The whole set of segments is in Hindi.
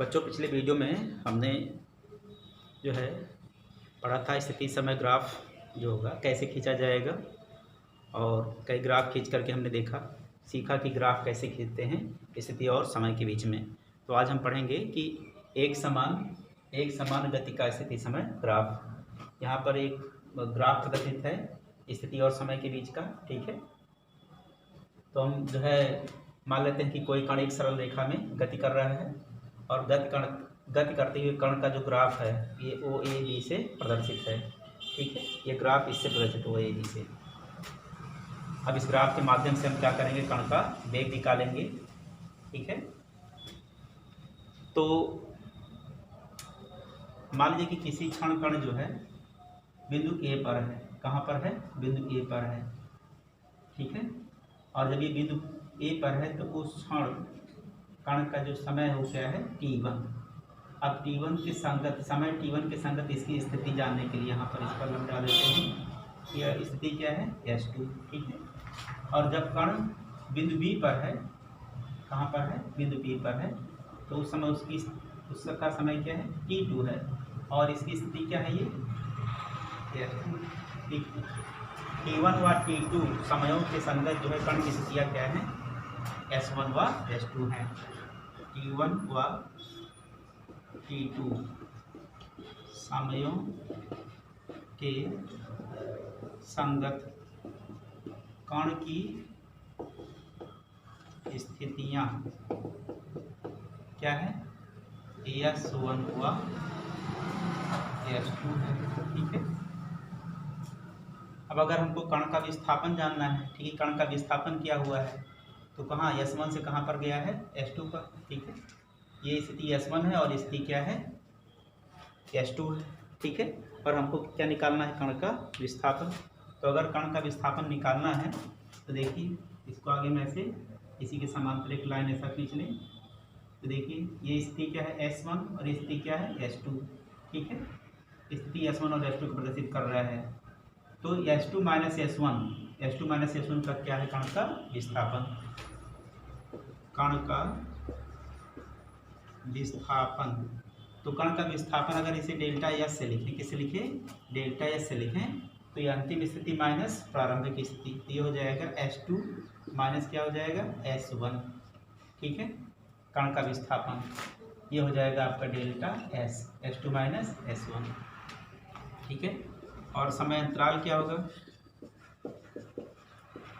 बच्चों, पिछले वीडियो में हमने जो है पढ़ा था स्थिति समय ग्राफ जो होगा कैसे खींचा जाएगा, और कई ग्राफ खींच करके हमने सीखा कि ग्राफ कैसे खींचते हैं स्थिति और समय के बीच में। तो आज हम पढ़ेंगे कि एक समान गति का स्थिति समय ग्राफ। यहाँ पर एक ग्राफ प्रदर्शित है स्थिति और समय के बीच का, ठीक है। तो हम जो है मान लेते हैं कि कोई कण एक सरल रेखा में गति कर रहा है और गति करते हुए कण का जो ग्राफ है ये OAB से प्रदर्शित है, ठीक है। ये ग्राफ इससे प्रदर्शित OAB से। अब इस ग्राफ के माध्यम से हम क्या करेंगे, कण का वेग निकालेंगे, ठीक है। तो मान लीजिए कि किसी क्षण कण जो है बिंदु A पर है। कहाँ पर है? बिंदु A पर है, ठीक है। और जब ये बिंदु A पर है तो उस क्षण कण का जो समय हो गया है t1। अब t1 के संगत समय t1 के संगत इसकी स्थिति जानने के लिए यहाँ पर इस पर हम डाल देते हैं। यह स्थिति क्या है? S2, ठीक है। और जब कण बिंदु B पर है, कहाँ पर है? बिंदु B पर है, तो उस समय उसका समय क्या है? t2 है। और इसकी स्थिति क्या है? ये S2, ठीक है। t1 व t2 समयों के संगत जो है कण की स्थितियाँ क्या है? S1 व S2 है। t1 व t2 समयों के संगत कण की स्थितियाँ क्या है? S1 व S2 है, ठीक है। अब अगर हमको कण का विस्थापन जानना है, ठीक है, कण का विस्थापन क्या हुआ है तो कहाँ S1 से कहाँ पर गया है? S2 पर, ठीक है। ये स्थिति S1 है और स्थिति क्या है? S2 है, ठीक है। और हमको क्या निकालना है? कण का विस्थापन। तो अगर कण का विस्थापन निकालना है तो देखिए इसको आगे में से इसी के समांतर एक लाइन ऐसा खींच लें। तो देखिए ये स्थिति क्या है? S1 और स्थिति क्या है? S2, ठीक है। स्थिति S1 और S2 को प्रदर्शित कर रहा है। तो S2 माइनस S1 का क्या है? कण का विस्थापन। कण का विस्थापन, तो कण का विस्थापन अगर इसे डेल्टा एस से लिखें, किसे लिखें? डेल्टा एस से लिखें, तो ये अंतिम स्थिति माइनस प्रारंभिक स्थिति, तो ये हो जाएगा S2 माइनस क्या हो जाएगा? S1, ठीक है। कण का विस्थापन ये हो जाएगा आपका delta S, S2 minus S1, ठीक है। और समय अंतराल क्या होगा?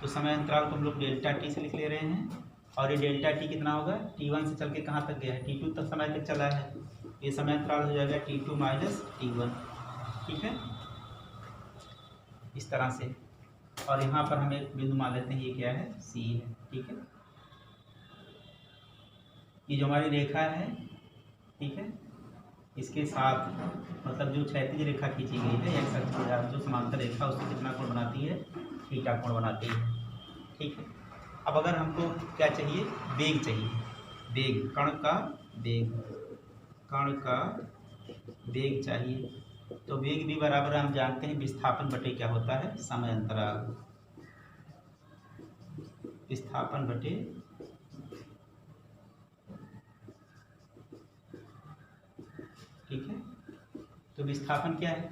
तो समय अंतराल को हम लोग डेल्टा टी से लिख ले रहे हैं। और ये डेल्टा टी कितना होगा? t1 से चल के कहाँ तक गया है? t2 तक समय तक चला है। ये समय अंतराल हो जाएगा t2 माइनस t1, ठीक है, इस तरह से। और यहाँ पर हम एक बिंदु मान लेते हैं, ये क्या है? C है, ठीक है। ये जो हमारी रेखा है, ठीक है, इसके साथ मतलब जो क्षैतिज रेखा खींची गई है एक्स अक्ष पर, जो समांतर रेखा उससे कितना कोण बनाती है? थीटा कोण बनाती है, ठीक है। अब अगर हमको क्या चाहिए? वेग चाहिए। वेग, कण का वेग चाहिए। तो वेग भी बराबर हम जानते हैं विस्थापन बटे क्या होता है? समय अंतराल। विस्थापन बटे ठीक है। तो विस्थापन क्या है?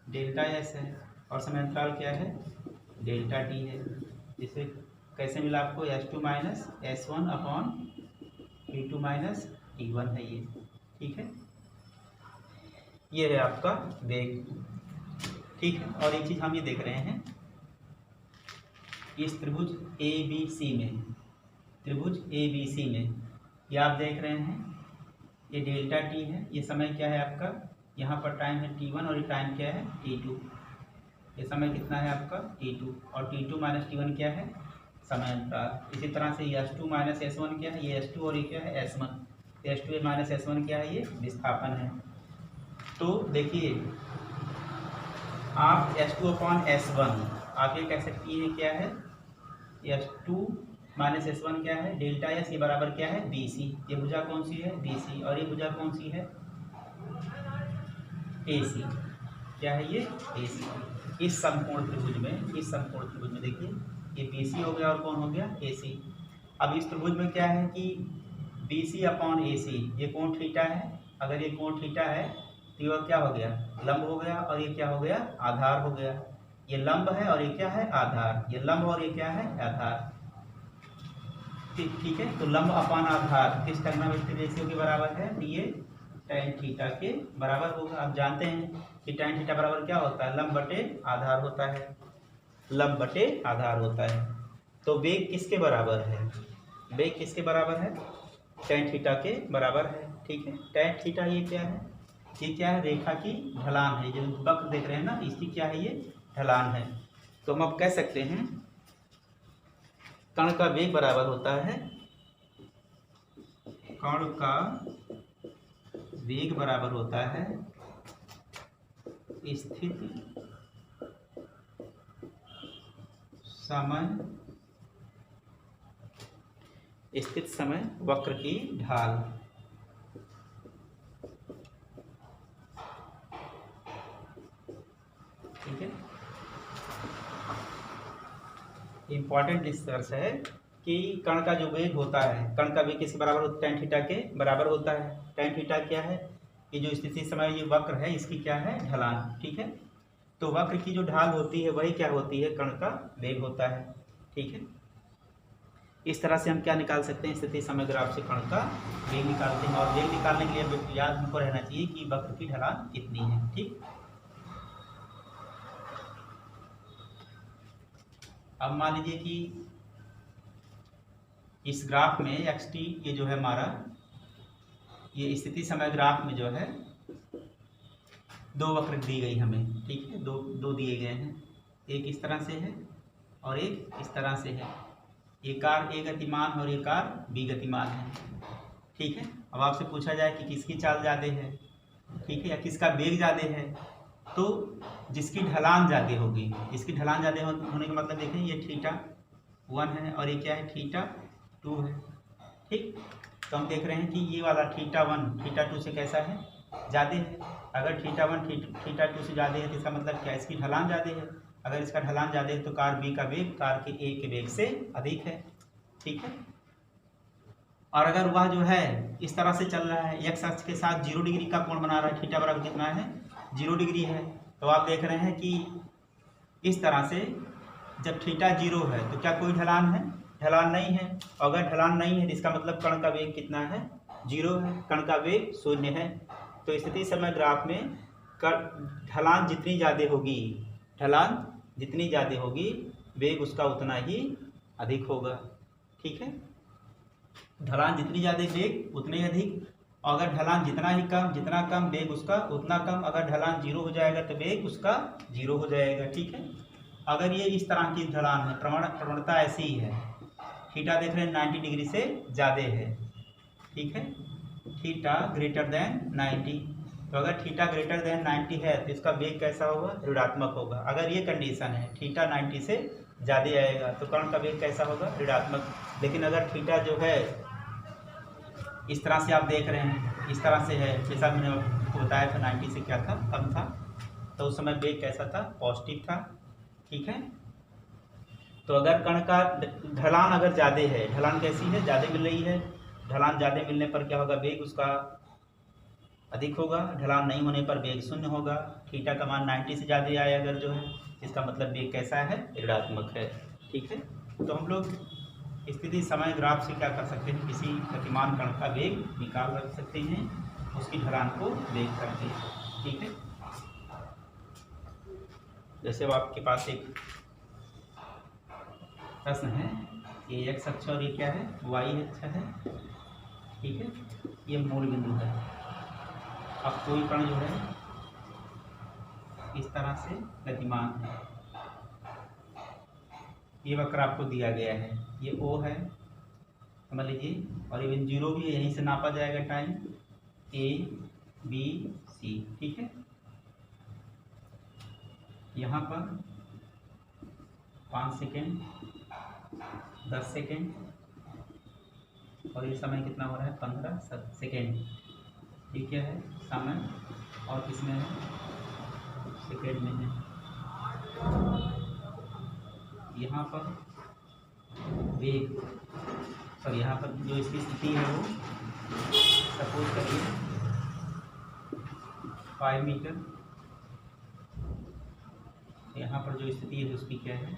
डेल्टा एस है। और समय अंतराल क्या है? डेल्टा टी है। जिसे कैसे मिला आपको? S2 minus S1 upon T2 minus T1 है ये, ठीक है। ये है आपका वेग, ठीक है। और एक चीज़ हम ये देख रहे हैं, इस त्रिभुज ABC में ये आप देख रहे हैं, ये डेल्टा टी है। ये समय क्या है आपका? यहाँ पर टाइम है T1 और ये टाइम क्या है? T2। ये समय कितना है आपका? T2। और T2 माइनस T1 क्या है? समय अंतराल। इसी तरह से S2 माइनस S1 क्या है? ये S2 और ये क्या है? S1। S2 माइनस S1 क्या है? ये विस्थापन है। तो देखिए आप S2 अपॉन S1 आप ये कह सकती हैं क्या है? S2 माइनस S1 क्या है? डेल्टा एस, ये बराबर क्या है? BC। ये भुजा कौन सी है? BC। और ये भुजा कौन सी है? AC। क्या है ये? AC। इस समकोण त्रिभुज में देखिए ये BC हो गया और कौन हो गया? AC। अब इस त्रिभुज में क्या है कि BC अपॉन AC, ये कोण थीटा है। अगर ये कोण थीटा है तो ये क्या हो गया, लंब हो गया, और ये क्या हो गया, आधार हो गया। ये लंब है और ये क्या है, आधार। ये लंब और ये क्या है, आधार। ठीक है, तो लंब अपान आधार किस ट्रिग्नोमेट्रिक रेशियो के बराबर है, ये tan थीटा के बराबर होगा। आप जानते हैं कि tan थीटा बराबर क्या होता है, लंब बटे आधार होता है, लंब बटे आधार होता है। तो वेग किसके बराबर है, वेग किसके बराबर है, tan थीटा के बराबर है। ठीक है, tan थीटा ये क्या है, ये क्या है, रेखा की ढलान है। जो वक्र देख रहे हैं ना, इसकी क्या है, ये ढलान है। तो हम अब कह सकते हैं कण का वेग बराबर होता है, कण का वेग बराबर होता है स्थित समय वक्र की ढाल। ठीक है, इंपॉर्टेंट निष्कर्ष है कि कण का जो वेग होता है, कण का वेग किसके बराबर होता है, tan थीटा के बराबर होता है। tan थीटा क्या है, कि जो स्थिति समय ये वक्र है इसकी क्या है, ढलान। ठीक है, तो वक्र की जो ढाल होती है वही क्या होती है, कण का वेग होता है। ठीक है, इस तरह से हम क्या निकाल सकते हैं, स्थिति समय ग्राफ से कण का वेग निकालते हैं। और वेग निकालने के लिए याद हमको रहना चाहिए कि वक्र की ढलान कितनी है। ठीक, अब मान लीजिए कि इस ग्राफ में xt ये जो है हमारा, ये स्थिति समय ग्राफ में जो है दो वक्र दी गई हमें। ठीक है, दो दिए गए हैं, एक इस तरह से है और एक इस तरह से है। ये कार A गतिमान और ये कार B गतिमान है। ठीक है, अब आपसे पूछा जाए कि किसकी चाल ज़्यादा है, ठीक है, या किसका वेग ज़्यादा है, तो जिसकी ढलान ज़्यादा होगी, जिसकी ढलान ज़्यादा होने का मतलब देखें, ये θ1 है और ये क्या है, θ2 है। ठीक, तो हम देख रहे हैं कि ये वाला θ1 θ2 से कैसा है, ज़्यादा है। अगर θ1 θ2 से ज़्यादा है तो इसका मतलब क्या है, इसकी ढलान ज़्यादा है। अगर इसका ढलान ज़्यादा है तो कार B का वेग कार के A के वेग से अधिक है। ठीक है, और अगर वह जो है इस तरह से चल रहा है, x अक्ष के साथ 0 डिग्री का कोण बना रहा है, थीटा बराबर कितना है, 0 डिग्री है, तो आप देख रहे हैं कि इस तरह से जब थीटा 0 है तो क्या कोई ढलान है, ढलान नहीं है। अगर ढलान नहीं है तो इसका मतलब कण का वेग कितना है, 0 है, कण का वेग 0 है। तो स्थिति समय ग्राफ में ढलान जितनी ज़्यादा होगी, ढलान जितनी ज़्यादा होगी, वेग उसका उतना ही अधिक होगा। ठीक है, ढलान जितनी ज़्यादा वेग उतने अधिक, और अगर ढलान जितना कम वेग उसका उतना कम। अगर ढलान 0 हो जाएगा तो वेग उसका 0 हो जाएगा। ठीक है, अगर ये इस तरह की ढलान है, प्रवणता ऐसी ही है, थीटा देख रहे हैं 90 डिग्री से ज़्यादा है। ठीक है, थीटा ग्रेटर देन 90, तो अगर थीटा ग्रेटर देन 90 है तो इसका वेग कैसा होगा, ऋणात्मक होगा। अगर ये कंडीशन है, थीटा 90 से ज़्यादा आएगा तो कण का वेग कैसा होगा, ऋणात्मक। लेकिन अगर थीटा जो है इस तरह से आप देख रहे हैं, इस तरह से है, जैसा मैंने आपको बताया था 90 से क्या था, कम था, तो उस समय वेग कैसा था, पॉजिटिव था। ठीक है, तो अगर कण का ढलान अगर ज़्यादा है, ढलान कैसी है, ज़्यादा मिल रही है, ढलान ज़्यादा मिलने पर क्या होगा, वेग उसका अधिक होगा। ढलान नहीं होने पर वेग 0 होगा। थीटा का मान 90 से ज़्यादा आए अगर जो है, इसका मतलब वेग कैसा है, ऋणात्मक है। ठीक है, तो हम लोग स्थिति समय ग्राफ से क्या कर सकते हैं, किसी गतिमान कण का वेग निकाल सकते हैं, उसकी ढलान को देख सकते हैं। ठीक है, जैसे अब आपके पास एक प्रश्न है, ये x अक्ष और ये क्या है, y अक्ष है। ठीक है, ये मूल बिंदु है। अब कोई कण जो है इस तरह से गतिमान है, ये वक्र आपको दिया गया है, ये O है समझ लीजिए, और इवन 0 भी यहीं से नापा जाएगा टाइम, A B C। ठीक है, यहाँ पर 5 सेकेंड, 10 सेकेंड, और ये समय कितना हो रहा है, 15 सेकेंड। ठीक है, समय और किसमें है, सेकेंड में है। यहाँ पर वेग और यहाँ पर जो इसकी स्थिति है वो सपोज करिए 5 मीटर। यहाँ पर जो स्थिति है उसकी क्या है,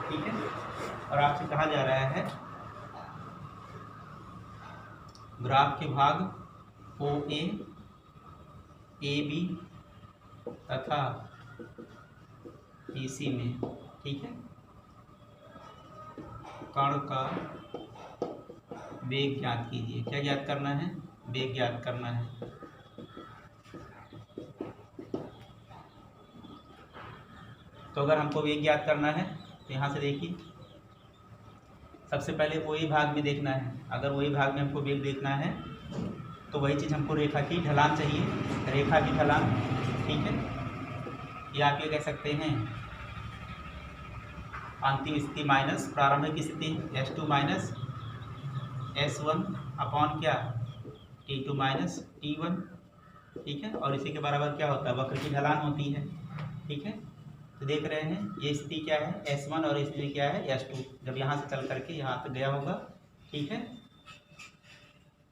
ठीक है। और आपसे कहा जा रहा है ग्राफ के भाग OA, AB तथा BC में, ठीक है, कण का वेग ज्ञात कीजिए। क्या ज्ञात करना है? वेग ज्ञात करना है। तो अगर हमको वेग ज्ञात करना है तो यहाँ से देखिए, सबसे पहले वही भाग में देखना है। अगर वही भाग में हमको वेग देखना है तो वही चीज़ हमको रेखा की ढलान चाहिए, रेखा की ढलान, ठीक है। या आप ये कह सकते हैं अंतिम स्थिति माइनस प्रारंभिक स्थिति S2 माइनस S1 अपॉन क्या T2 माइनस T1, ठीक है। और इसी के बराबर क्या होता है, वक्र की ढलान होती है, ठीक है। तो देख रहे हैं ये स्थिति क्या है S1 और स्थिति क्या है S2। जब यहाँ से चल करके यहाँ तक गया होगा, ठीक है,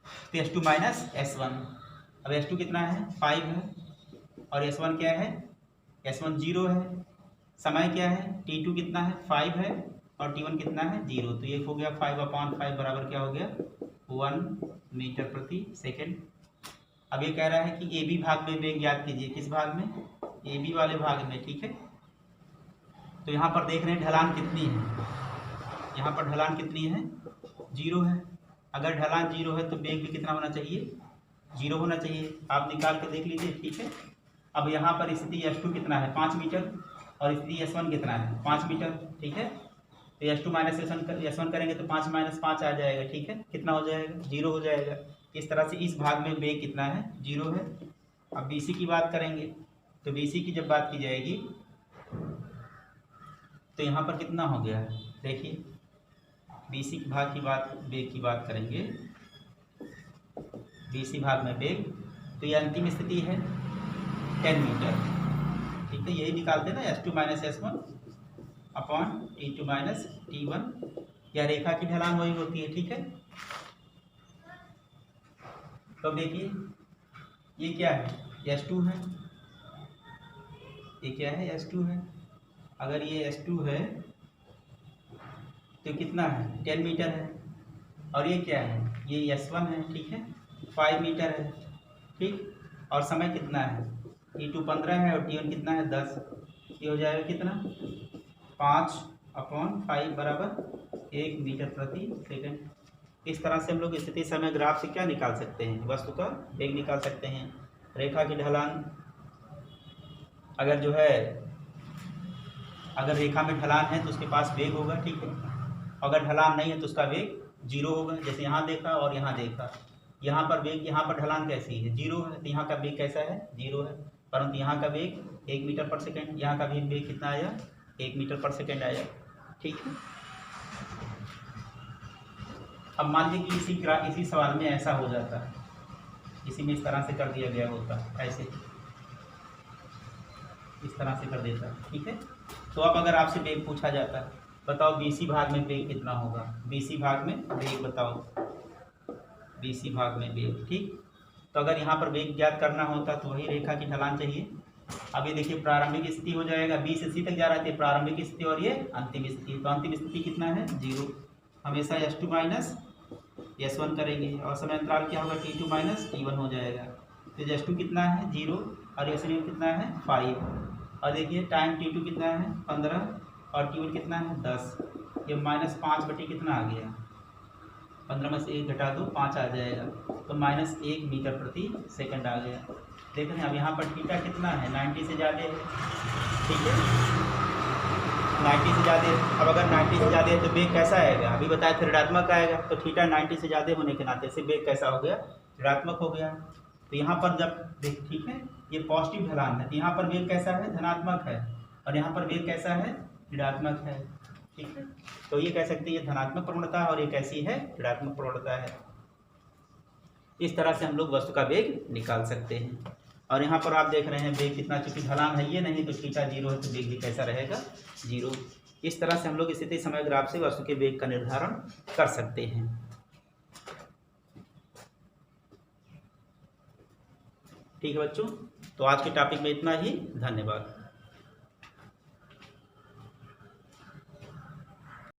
तो S2 माइनस S1। अब S2 कितना है 5 है और S1 क्या है, S1 0 है। समय क्या है T2 कितना है 5 है और T1 कितना है 0। तो ये हो गया 5/5 बराबर क्या हो गया 1 मीटर प्रति सेकेंड। अब ये कह रहा है कि AB भाग में वेग ज्ञात कीजिए। किस भाग में? AB वाले भाग में, ठीक है। तो यहाँ पर देख रहे हैं ढलान कितनी है, यहाँ पर ढलान कितनी है 0 है। अगर ढलान 0 है तो वेग भी कितना होना चाहिए 0 होना चाहिए। आप निकाल के देख लीजिए, ठीक है। अब यहाँ पर स्थिति S2 कितना है 5 मीटर और स्थिति S1 कितना है 5 मीटर, ठीक है। तो S2 माइनस S1 करेंगे तो 5 माइनस 5 आ जाएगा, ठीक है। कितना हो जाएगा 0 हो जाएगा। इस तरह से इस भाग में वेग कितना है 0 है। अब BC की बात करेंगे तो BC की जब बात की जाएगी तो यहाँ पर कितना हो गया है, देखिए BC भाग की बात, वेग की बात करेंगे, BC भाग में वेग, तो ये अंतिम स्थिति है 10 मीटर, ठीक है। यही निकालते ना S2 minus S1 upon T2 minus T1, या रेखा की ढलान वही होती है, ठीक है। तो देखिए ये क्या है S2 है, ये क्या है S2 है। अगर ये S2 है तो कितना है 10 मीटर है। और ये क्या है ये S1 है, ठीक है, 5 मीटर है, ठीक। और समय कितना है T2 15 है और T1 कितना है 10। ये हो जाएगा कितना 5/5 बराबर 1 मीटर प्रति सेकंड। इस तरह से हम लोग स्थिति समय ग्राफ से क्या निकाल सकते हैं, वस्तु का वेग निकाल सकते हैं। रेखा की ढलान अगर जो है, अगर रेखा में ढलान है तो उसके पास वेग होगा, ठीक है। अगर ढलान नहीं है तो उसका वेग 0 होगा। जैसे यहाँ देखा और यहाँ देखा, यहाँ पर वेग, यहाँ पर ढलान कैसी है 0 है, तो यहाँ का वेग कैसा है 0 है। परंतु यहाँ का वेग 1 मीटर पर सेकेंड, यहाँ का भी वेग कितना आया 1 मीटर पर सेकेंड आया, ठीक है। अब मान लीजिए कि इसी सवाल में ऐसा हो जाता है, इसी में इस तरह से कर दिया गया होता, ऐसे इस तरह से कर देता, ठीक है। तो अब अगर आपसे वेग पूछा जाता है, बताओ BC भाग में वेग कितना होगा, BC भाग में वेग बताओ, BC भाग में वेग, ठीक। तो अगर यहाँ पर वेग ज्ञात करना होता तो वही रेखा की ढलान चाहिए। अब ये देखिए प्रारंभिक स्थिति हो जाएगा, B से C तक जा रहा है प्रारंभिक स्थिति और ये अंतिम स्थिति। तो अंतिम स्थिति कितना है 0। हमेशा S2 माइनस S1 करेंगे और समय अंतराल क्या होगा T2 माइनस T1 हो जाएगा। तो S2 कितना है 0 और S1 कितना है 5। और देखिए टाइम T2 कितना है 15 और T1 कितना है 10। ये -5 बटे कितना आ गया 15 में से 1 घटा दो 5 आ जाएगा, तो -1 मीटर प्रति सेकंड आ गया। देख रहे हैं अब यहाँ पर थीटा कितना है 90 से ज़्यादा है, ठीक है, 90 से ज़्यादा। अब अगर 90 से ज़्यादा है तो वेग कैसा आएगा, अभी बताया था ऋणात्मक आएगा। तो थीटा 90 से ज़्यादा होने के नाते से वेग कैसा हो गया ऋणात्मक हो गया। तो यहाँ पर जब देख, ठीक है, ये पॉजिटिव ढलान है तो यहाँ पर वेग कैसा है धनात्मक है, और यहाँ पर वेग कैसा है ऋणात्मक है, ठीक है। तो ये कह सकते हैं ये धनात्मक प्रवणता है और ये कैसी है, ऋणात्मक प्रवणता है। इस तरह से हम लोग वस्तु का वेग निकाल सकते हैं। और यहाँ पर आप देख रहे हैं वेग कितना, चूंकि ढलान है ये नहीं तो थीटा 0 है तो वेग भी कैसा रहेगा, 0। इस तरह से हम लोग स्थिति समय ग्राफ से वस्तु के वेग का निर्धारण कर सकते हैं। ठीक है बच्चों, तो आज के टॉपिक में इतना ही। धन्यवाद।